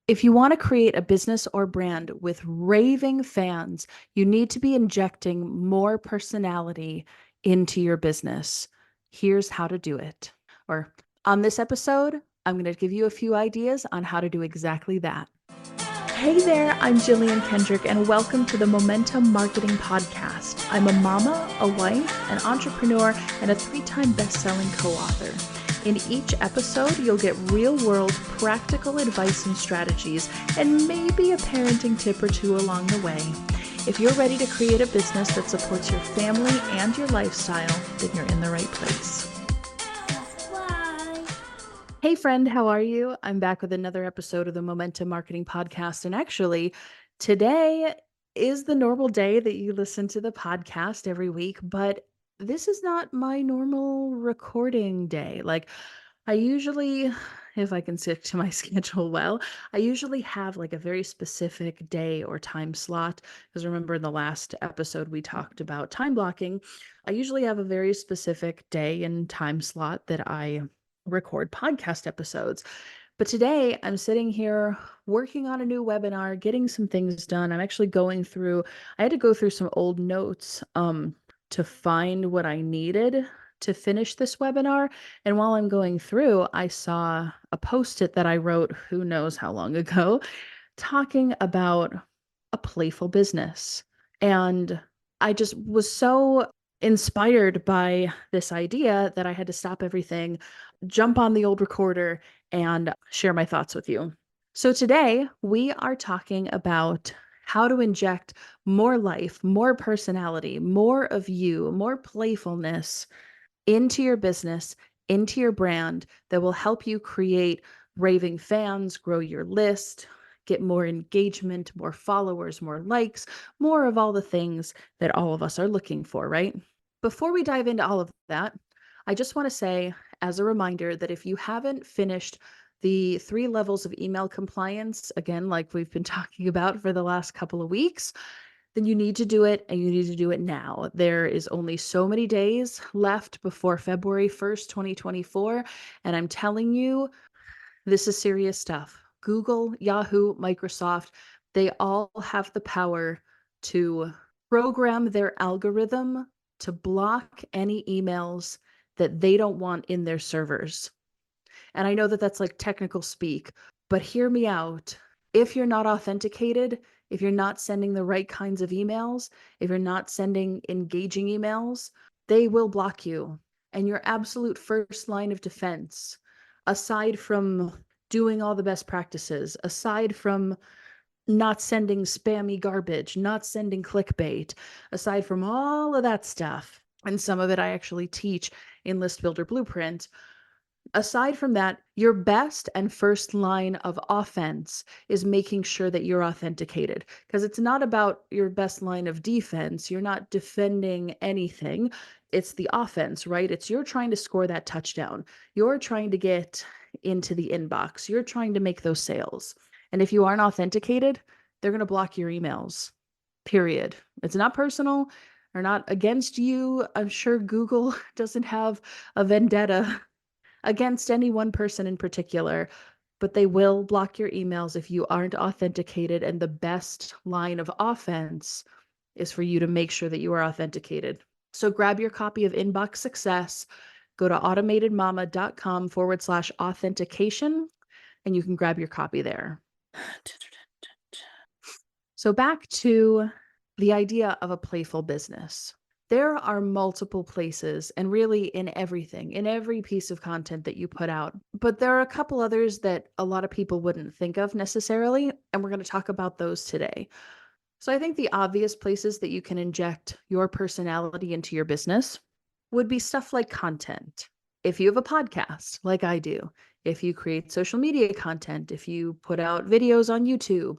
If you want to create a business or brand with raving fans, you need to be injecting more personality into your business. Here's how to do it. Or on this episode, I'm going to give you a few ideas on how to do exactly that. Hey there, I'm Jillian Kendrick, and welcome to the Momentum Marketing Podcast. I'm a mama, a wife, an entrepreneur, and a 3-time best-selling co-author. In each episode, you'll get real-world practical advice and strategies, and maybe a parenting tip or two along the way. If you're ready to create a business that supports your family and your lifestyle, then you're in the right place. Hey friend, how are you? I'm back with another episode of the Momentum Marketing Podcast. And actually, today is the normal day that you listen to the podcast every week, but this is not my normal recording day. I usually, if I can stick to my schedule well, I usually have like a very specific day or time slot. Because remember in the last episode, we talked about time blocking. I usually have a very specific day and time slot that I record podcast episodes. But today I'm sitting here working on a new webinar, getting some things done. I had to go through some old notes to find what I needed to finish this webinar. And while I'm going through, I saw a post-it that I wrote who knows how long ago, talking about a playful business. And I just was so inspired by this idea that I had to stop everything, jump on the old recorder, and share my thoughts with you. So today we are talking about how to inject more life, more personality, more of you, more playfulness into your business, into your brand that will help you create raving fans, grow your list, get more engagement, more followers, more likes, more of all the things that all of us are looking for, right? Before we dive into all of that, I just want to say, as a reminder, that if you haven't finished the 3 levels of email compliance, again, like we've been talking about for the last couple of weeks, then you need to do it, and you need to do it now. There is only so many days left before February 1st, 2024. And I'm telling you, this is serious stuff. Google, Yahoo, Microsoft, they all have the power to program their algorithm to block any emails that they don't want in their servers. And I know that that's like technical speak, but hear me out. If you're not authenticated, if you're not sending the right kinds of emails, if you're not sending engaging emails, they will block you. And your absolute first line of defense, aside from doing all the best practices, aside from not sending spammy garbage, not sending clickbait, aside from all of that stuff, and some of it I actually teach in List Builder Blueprint, aside from that, your best and first line of offense is making sure that you're authenticated, because it's not about your best line of defense. You're not defending anything. It's the offense, right? It's you're trying to score that touchdown. You're trying to get into the inbox. You're trying to make those sales. And if you aren't authenticated, they're going to block your emails, period. It's not personal or not against you. I'm sure Google doesn't have a vendetta against any one person in particular, but they will block your emails if you aren't authenticated. And the best line of offense is for you to make sure that you are authenticated. So grab your copy of Inbox Success, go to automatedmama.com/authentication, and you can grab your copy there. So back to the idea of a playful business. There are multiple places, and really in everything, in every piece of content that you put out. But there are a couple others that a lot of people wouldn't think of necessarily, and we're going to talk about those today. So I think the obvious places that you can inject your personality into your business would be stuff like content. If you have a podcast, like I do, if you create social media content, if you put out videos on YouTube,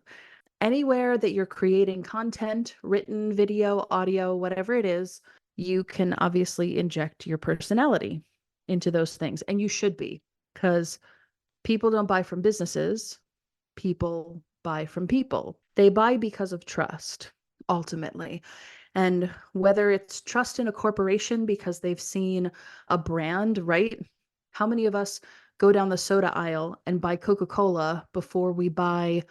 anywhere that you're creating content, written, video, audio, whatever it is, you can obviously inject your personality into those things. And you should be, because people don't buy from businesses. People buy from people. They buy because of trust, ultimately. And whether it's trust in a corporation because they've seen a brand, right? How many of us go down the soda aisle and buy Coca-Cola before we buy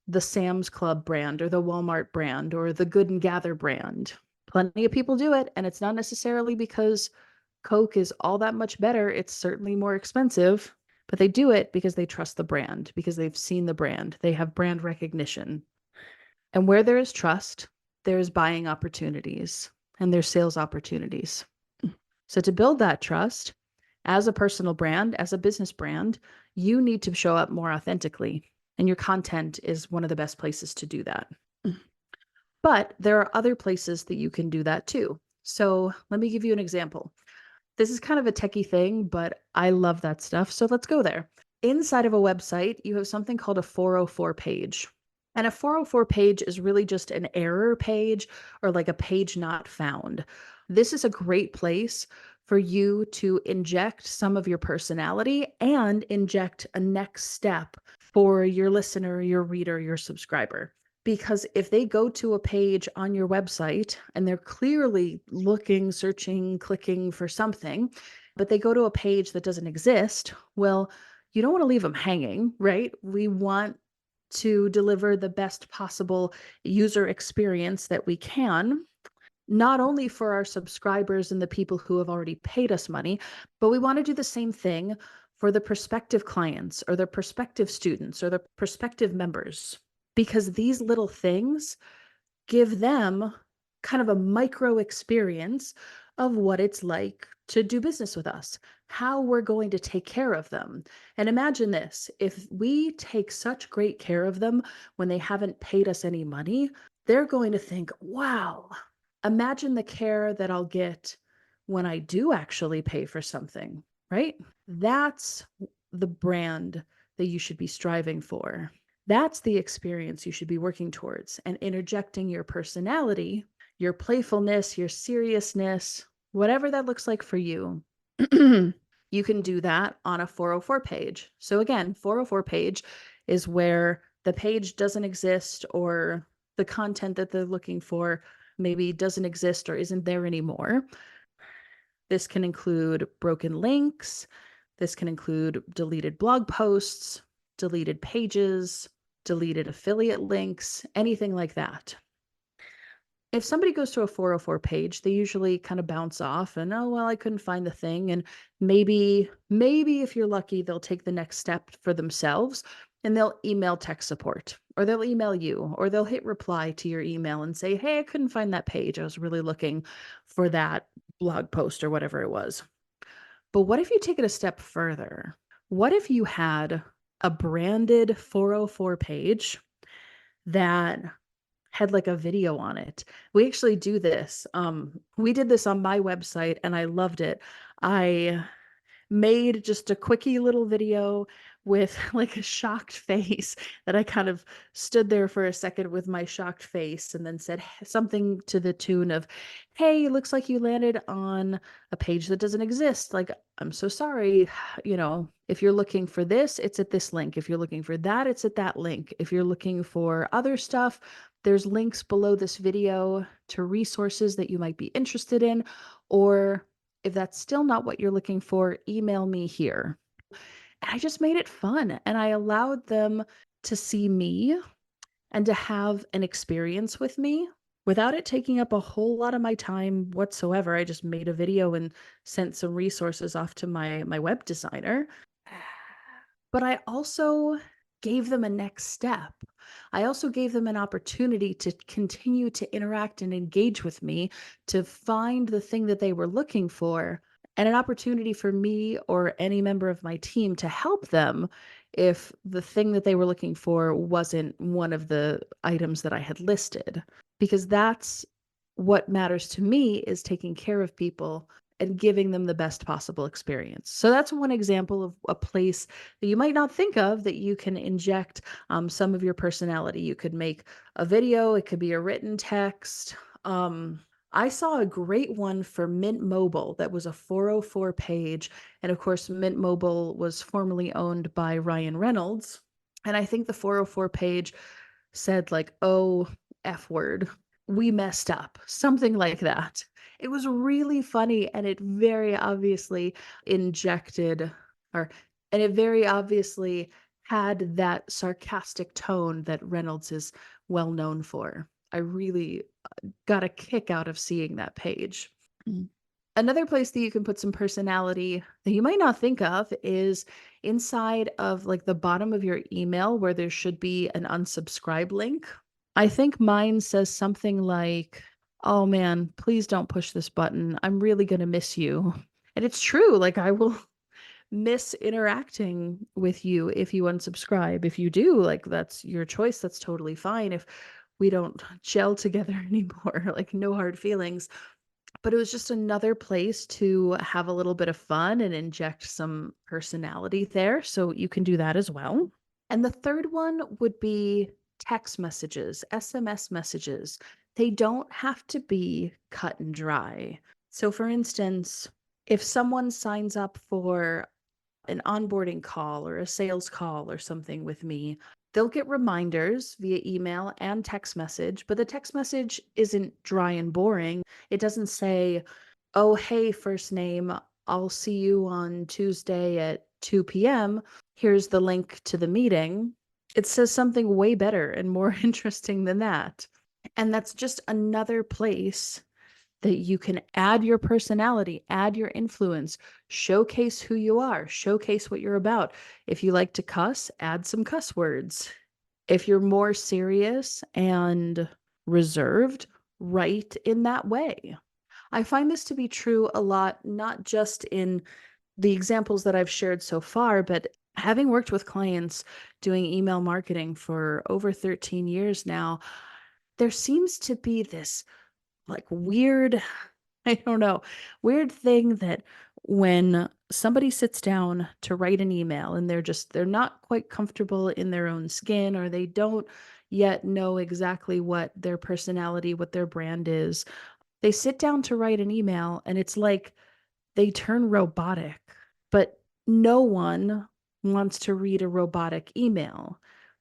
the Sam's Club brand or the Walmart brand or the Good and Gather brand. Plenty of people do it, and it's not necessarily because Coke is all that much better. It's certainly more expensive, but they do it because they trust the brand, because they've seen the brand. They have brand recognition. And where there is trust, there's buying opportunities and there's sales opportunities. So to build that trust, as a personal brand, as a business brand, you need to show up more authentically. And your content is one of the best places to do that. But there are other places that you can do that too. So let me give you an example. This is kind of a techie thing, but I love that stuff. So let's go there. Inside of a website, you have something called a 404 page. And a 404 page is really just an error page or like a page not found. This is a great place for you to inject some of your personality and inject a next step for your listener, your reader, your subscriber. Because if they go to a page on your website and they're clearly looking, searching, clicking for something, but they go to a page that doesn't exist, well, you don't want to leave them hanging, right? We want to deliver the best possible user experience that we can, not only for our subscribers and the people who have already paid us money, but we want to do the same thing for the prospective clients or the prospective students or the prospective members, because these little things give them kind of a micro experience of what it's like to do business with us, how we're going to take care of them. And imagine this, if we take such great care of them when they haven't paid us any money, they're going to think, wow, imagine the care that I'll get when I do actually pay for something, right? That's the brand that you should be striving for. That's the experience you should be working towards, and interjecting your personality, your playfulness, your seriousness, whatever that looks like for you. You can do that on a 404 page. So again, 404 page is where the page doesn't exist or the content that they're looking for maybe doesn't exist or isn't there anymore. This can include broken links. This can include deleted blog posts, deleted pages, deleted affiliate links, anything like that. If somebody goes to a 404 page, they usually kind of bounce off and, oh, well, I couldn't find the thing. And maybe if you're lucky, they'll take the next step for themselves and they'll email tech support, or they'll email you, or they'll hit reply to your email and say, hey, I couldn't find that page. I was really looking for that blog post or whatever it was. But what if you take it a step further? What if you had a branded 404 page that had like a video on it? We actually do this. We did this on my website and I loved it. I made just a quickie little video with like a shocked face that I kind of stood there for a second with my shocked face and then said something to the tune of, hey, looks like you landed on a page that doesn't exist. Like, I'm so sorry. You know, if you're looking for this, it's at this link. If you're looking for that, it's at that link. If you're looking for other stuff, there's links below this video to resources that you might be interested in, or if that's still not what you're looking for, email me here. And I just made it fun and I allowed them to see me and to have an experience with me without it taking up a whole lot of my time whatsoever. I just made a video and sent some resources off to my web designer. But I also gave them a next step. I also gave them an opportunity to continue to interact and engage with me, to find the thing that they were looking for, and an opportunity for me or any member of my team to help them if the thing that they were looking for wasn't one of the items that I had listed. Because that's what matters to me, is taking care of people and giving them the best possible experience. So that's one example of a place that you might not think of that you can inject some of your personality. You could make a video, it could be a written text. I saw a great one for Mint Mobile that was a 404 page. And of course, Mint Mobile was formerly owned by Ryan Reynolds. And I think the 404 page said like, oh, F word, we messed up, something like that. It was really funny and it very obviously injected or And it very obviously had that sarcastic tone that Reynolds is well known for. I really got a kick out of seeing that page. Mm. Another place that you can put some personality that you might not think of is inside of like the bottom of your email where there should be an unsubscribe link. I think mine says something like, "Oh man, please don't push this button. I'm really going to miss you." And it's true. Like I will miss interacting with you if you unsubscribe. If you do, like that's your choice. That's totally fine. If we don't gel together anymore, like no hard feelings. But it was just another place to have a little bit of fun and inject some personality there. So you can do that as well. And the third one would be text messages, SMS messages. They don't have to be cut and dry. So, for instance, if someone signs up for an onboarding call or a sales call or something with me, they'll get reminders via email and text message, but the text message isn't dry and boring. It doesn't say, "Oh, hey, first name, I'll see you on Tuesday at 2 p.m. Here's the link to the meeting." It says something way better and more interesting than that. And that's just another place that you can add your personality, add your influence, showcase who you are, showcase what you're about. If you like to cuss, add some cuss words. If you're more serious and reserved, write in that way. I find this to be true a lot, not just in the examples that I've shared so far, but having worked with clients doing email marketing for over 13 years now, there seems to be this like weird, I don't know, weird thing that when somebody sits down to write an email and they're not quite comfortable in their own skin, or they don't yet know exactly what their personality, what their brand is, they sit down to write an email and it's like they turn robotic. But no one wants to read a robotic email.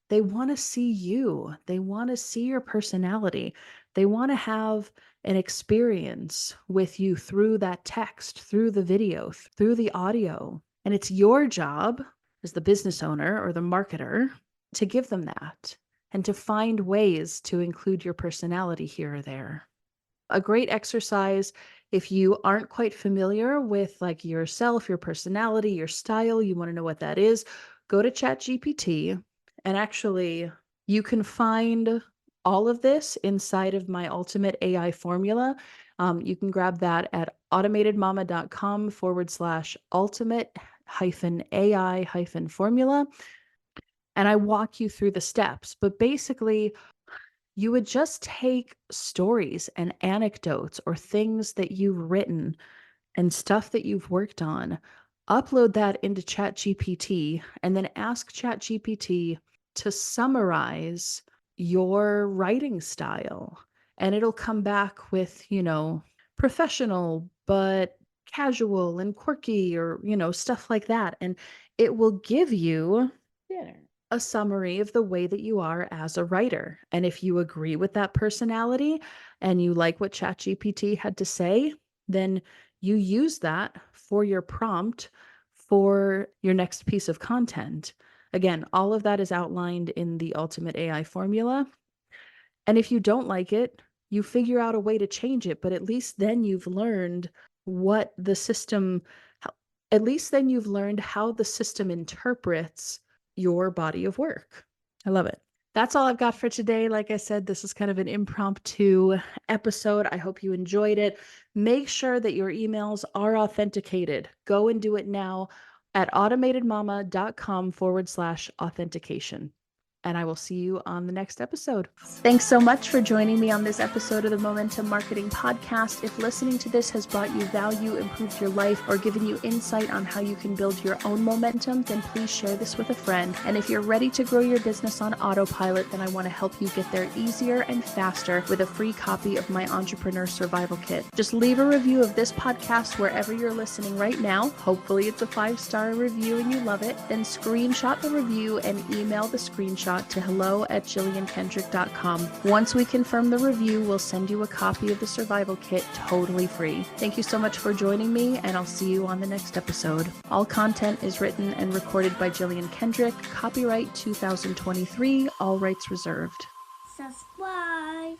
They want to see you. They want to see your personality. They want to have an experience with you through that text, through the video, through the audio. And it's your job as the business owner or the marketer to give them that and to find ways to include your personality here or there. A great exercise if you aren't quite familiar with like yourself, your personality, your style, you want to know what that is, go to ChatGPT and actually you can find all of this inside of my ultimate AI formula. You can grab that at automatedmama.com/ultimate AI formula. And I walk you through the steps. But basically, you would just take stories and anecdotes or things that you've written and stuff that you've worked on, upload that into ChatGPT, and then ask ChatGPT to summarize your writing style. And it'll come back with, professional, but casual and quirky or, stuff like that. And it will give you a summary of the way that you are as a writer. And if you agree with that personality and you like what ChatGPT had to say, then you use that for your prompt for your next piece of content. Again, all of that is outlined in the Ultimate AI formula. And if you don't like it, you figure out a way to change it, but at least then you've learned what the system, at least then you've learned how the system interprets your body of work. I love it. That's all I've got for today. Like I said, this is kind of an impromptu episode. I hope you enjoyed it. Make sure that your emails are authenticated. Go and do it now at automatedmama.com/authentication. And I will see you on the next episode. Thanks so much for joining me on this episode of the Momentum Marketing Podcast. If listening to this has brought you value, improved your life, or given you insight on how you can build your own momentum, then please share this with a friend. And if you're ready to grow your business on autopilot, then I want to help you get there easier and faster with a free copy of my Entrepreneur Survival Kit. Just leave a review of this podcast wherever you're listening right now. Hopefully it's a 5-star review and you love it. Then screenshot the review and email the screenshot screenshot to hello@jilliankendrick.com. Once we confirm the review, we'll send you a copy of the survival kit totally free. Thank you so much for joining me, and I'll see you on the next episode. All content is written and recorded by Jillian Kendrick. Copyright 2023, all rights reserved. Subscribe.